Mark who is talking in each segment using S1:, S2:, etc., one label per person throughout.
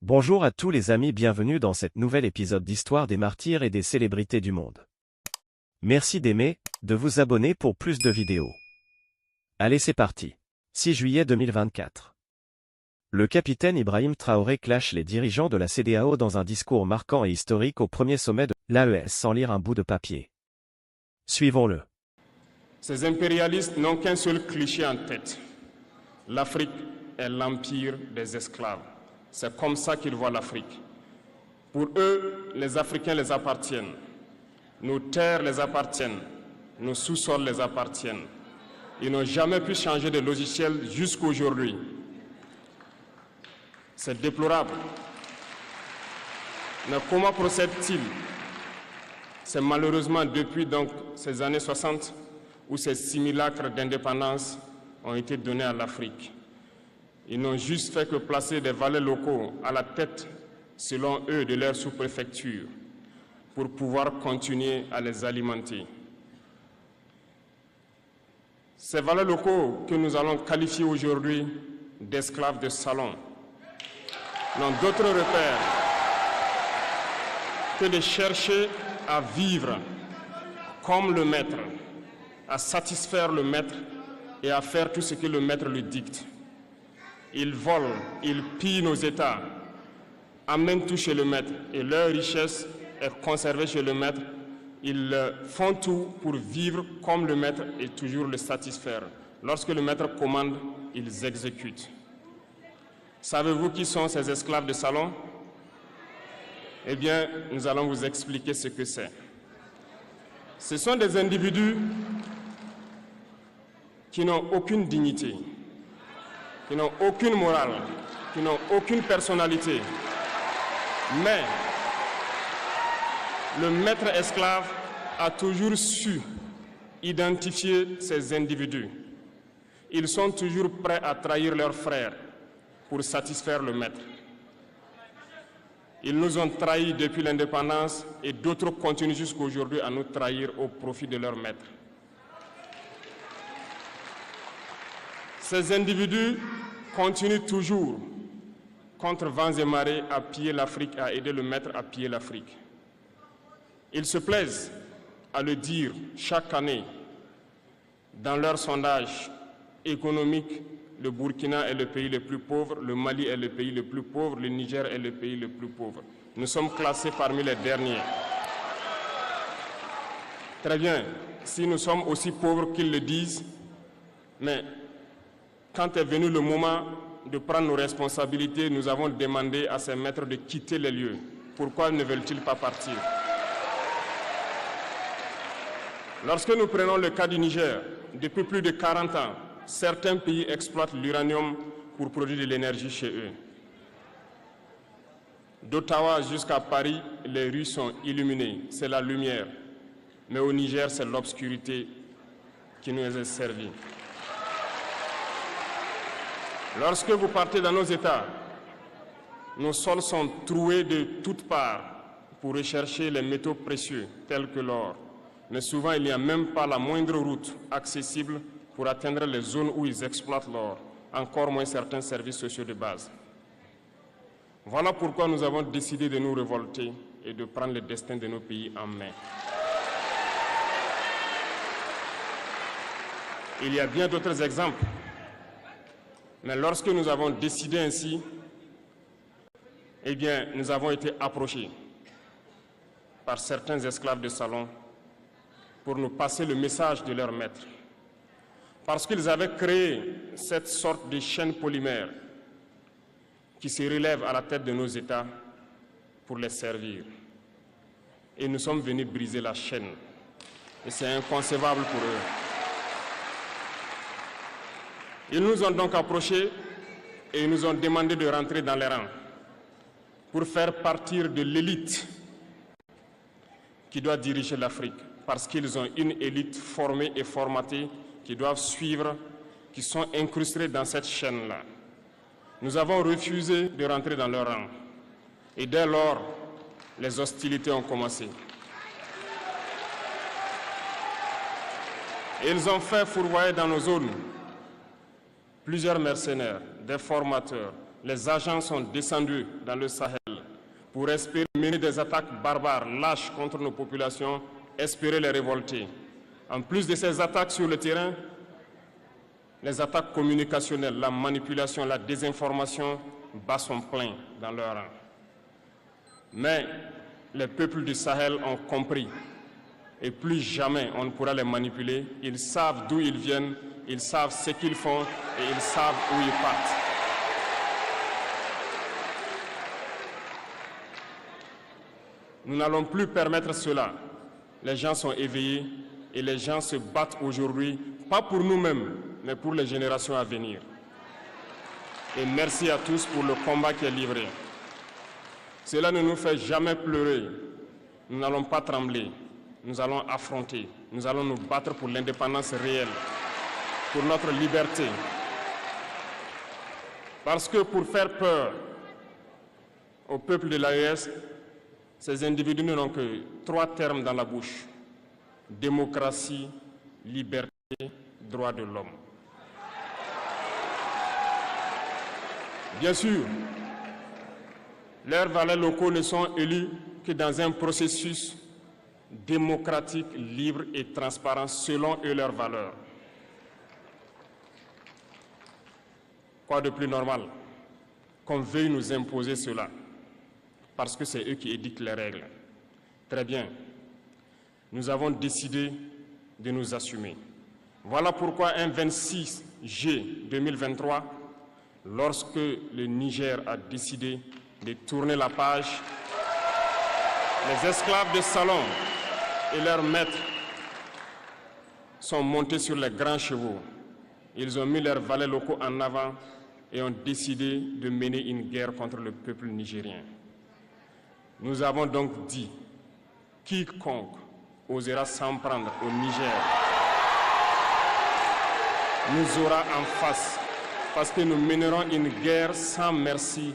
S1: Bonjour à tous les amis, bienvenue dans cet nouvel épisode d'Histoire des martyrs et des célébrités du monde. Merci d'aimer, de vous abonner pour plus de vidéos. Allez, c'est parti. 6 juillet 2024. Le capitaine Ibrahim Traoré clash les dirigeants de la CEDEAO dans un discours marquant et historique au premier sommet de l'AES sans lire un bout de papier. Suivons-le.
S2: Ces impérialistes n'ont qu'un seul cliché en tête. L'Afrique est l'empire des esclaves. C'est comme ça qu'ils voient l'Afrique. Pour eux, les Africains les appartiennent. Nos terres les appartiennent. Nos sous-sols les appartiennent. Ils n'ont jamais pu changer de logiciel jusqu'à aujourd'hui. C'est déplorable. Mais comment procèdent-ils? C'est malheureusement depuis donc ces années 60 où ces simulacres d'indépendance ont été donnés à l'Afrique. Ils n'ont juste fait que placer des valets locaux à la tête, selon eux, de leur sous-préfecture pour pouvoir continuer à les alimenter. Ces valets locaux que nous allons qualifier aujourd'hui d'esclaves de salon n'ont d'autre repère que de chercher à vivre comme le maître, à satisfaire le maître et à faire tout ce que le maître lui dicte. Ils volent, ils pillent nos États, amènent tout chez le maître et leur richesse est conservée chez le maître. Ils font tout pour vivre comme le maître et toujours le satisfaire. Lorsque le maître commande, ils exécutent. Savez-vous qui sont ces esclaves de salon? Eh bien, nous allons vous expliquer ce que c'est. Ce sont des individus qui n'ont aucune dignité, qui n'ont aucune morale, qui n'ont aucune personnalité. Mais le maître esclave a toujours su identifier ces individus. Ils sont toujours prêts à trahir leurs frères pour satisfaire le maître. Ils nous ont trahis depuis l'indépendance et d'autres continuent jusqu'à aujourd'hui à nous trahir au profit de leur maître. Ces individus continuent toujours, contre vents et marées, à piller l'Afrique, à aider le maître à piller l'Afrique. Ils se plaisent à le dire chaque année dans leurs sondages économiques. Le Burkina est le pays le plus pauvre, le Mali est le pays le plus pauvre, le Niger est le pays le plus pauvre. Nous sommes classés parmi les derniers. Très bien, si nous sommes aussi pauvres qu'ils le disent, mais quand est venu le moment de prendre nos responsabilités, nous avons demandé à ces maîtres de quitter les lieux. Pourquoi ne veulent-ils pas partir? Lorsque nous prenons le cas du Niger, depuis plus de 40 ans, certains pays exploitent l'uranium pour produire de l'énergie chez eux. D'Ottawa jusqu'à Paris, les rues sont illuminées, c'est la lumière. Mais au Niger, c'est l'obscurité qui nous est servie. Lorsque vous partez dans nos États, nos sols sont troués de toutes parts pour rechercher les métaux précieux tels que l'or. Mais souvent, il n'y a même pas la moindre route accessible pour atteindre les zones où ils exploitent l'or, encore moins certains services sociaux de base. Voilà pourquoi nous avons décidé de nous révolter et de prendre le destin de nos pays en main. Il y a bien d'autres exemples. Mais lorsque nous avons décidé ainsi, eh bien, nous avons été approchés par certains esclaves de salon pour nous passer le message de leur maître. Parce qu'ils avaient créé cette sorte de chaîne polymère qui se relève à la tête de nos États pour les servir. Et nous sommes venus briser la chaîne. Et c'est inconcevable pour eux. Ils nous ont donc approchés et ils nous ont demandé de rentrer dans les rangs pour faire partir de l'élite qui doit diriger l'Afrique. Parce qu'ils ont une élite formée et formatée qui doivent suivre, qui sont incrustés dans cette chaîne-là. Nous avons refusé de rentrer dans leur rang. Et dès lors, les hostilités ont commencé. Et ils ont fait fourvoyer dans nos zones plusieurs mercenaires, des formateurs, les agents sont descendus dans le Sahel pour espérer mener des attaques barbares, lâches contre nos populations, espérer les révolter. En plus de ces attaques sur le terrain, les attaques communicationnelles, la manipulation, la désinformation battent son plein dans leur rang. Mais les peuples du Sahel ont compris et plus jamais on ne pourra les manipuler. Ils savent d'où ils viennent, ils savent ce qu'ils font et ils savent où ils partent. Nous n'allons plus permettre cela. Les gens sont éveillés et les gens se battent aujourd'hui, pas pour nous-mêmes, mais pour les générations à venir. Et merci à tous pour le combat qui est livré. Cela ne nous fait jamais pleurer. Nous n'allons pas trembler. Nous allons affronter. Nous allons nous battre pour l'indépendance réelle, pour notre liberté. Parce que pour faire peur au peuple de l'AES, ces individus n'ont que 3 termes dans la bouche: démocratie, liberté, droits de l'homme. Bien sûr, leurs valets locaux ne sont élus que dans un processus démocratique, libre et transparent selon eux leurs valeurs. Quoi de plus normal qu'on veuille nous imposer cela, parce que c'est eux qui édictent les règles. Très bien, nous avons décidé de nous assumer. Voilà pourquoi un 26 juillet 2023, lorsque le Niger a décidé de tourner la page, les esclaves de salon et leurs maîtres sont montés sur les grands chevaux. Ils ont mis leurs valets locaux en avant et ont décidé de mener une guerre contre le peuple nigérien. Nous avons donc dit, quiconque osera s'en prendre au Niger nous aura en face, parce que nous mènerons une guerre sans merci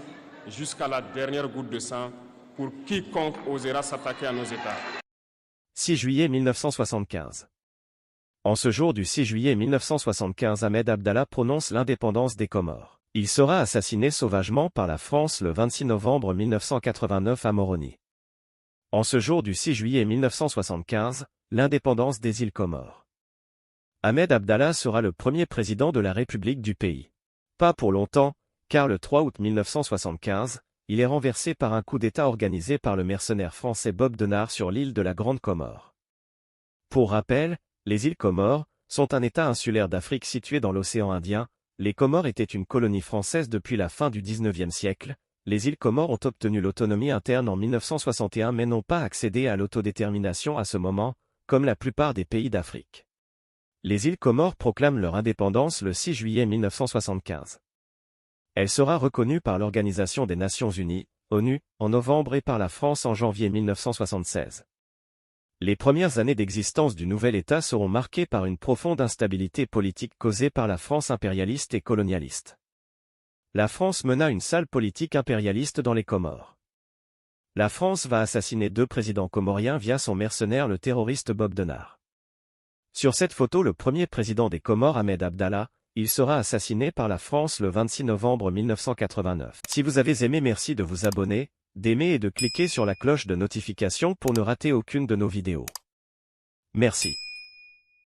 S2: jusqu'à la dernière goutte de sang pour quiconque osera s'attaquer à nos États.
S1: 6 juillet 1975. En ce jour du 6 juillet 1975, Ahmed Abdallah prononce l'indépendance des Comores. Il sera assassiné sauvagement par la France le 26 novembre 1989 à Moroni. En ce jour du 6 juillet 1975, l'indépendance des îles Comores. Ahmed Abdallah sera le premier président de la République du pays. Pas pour longtemps, car le 3 août 1975, il est renversé par un coup d'État organisé par le mercenaire français Bob Denard sur l'île de la Grande Comore. Pour rappel, les îles Comores sont un État insulaire d'Afrique situé dans l'océan Indien. Les Comores étaient une colonie française depuis la fin du XIXe siècle. Les îles Comores ont obtenu l'autonomie interne en 1961 mais n'ont pas accédé à l'autodétermination à ce moment, comme la plupart des pays d'Afrique. Les îles Comores proclament leur indépendance le 6 juillet 1975. Elle sera reconnue par l'Organisation des Nations Unies, ONU, en novembre et par la France en janvier 1976. Les premières années d'existence du nouvel État seront marquées par une profonde instabilité politique causée par la France impérialiste et colonialiste. La France mena une sale politique impérialiste dans les Comores. La France va assassiner 2 présidents comoriens via son mercenaire le terroriste Bob Denard. Sur cette photo, le premier président des Comores, Ahmed Abdallah, il sera assassiné par la France le 26 novembre 1989. Si vous avez aimé, merci de vous abonner, d'aimer et de cliquer sur la cloche de notification pour ne rater aucune de nos vidéos. Merci.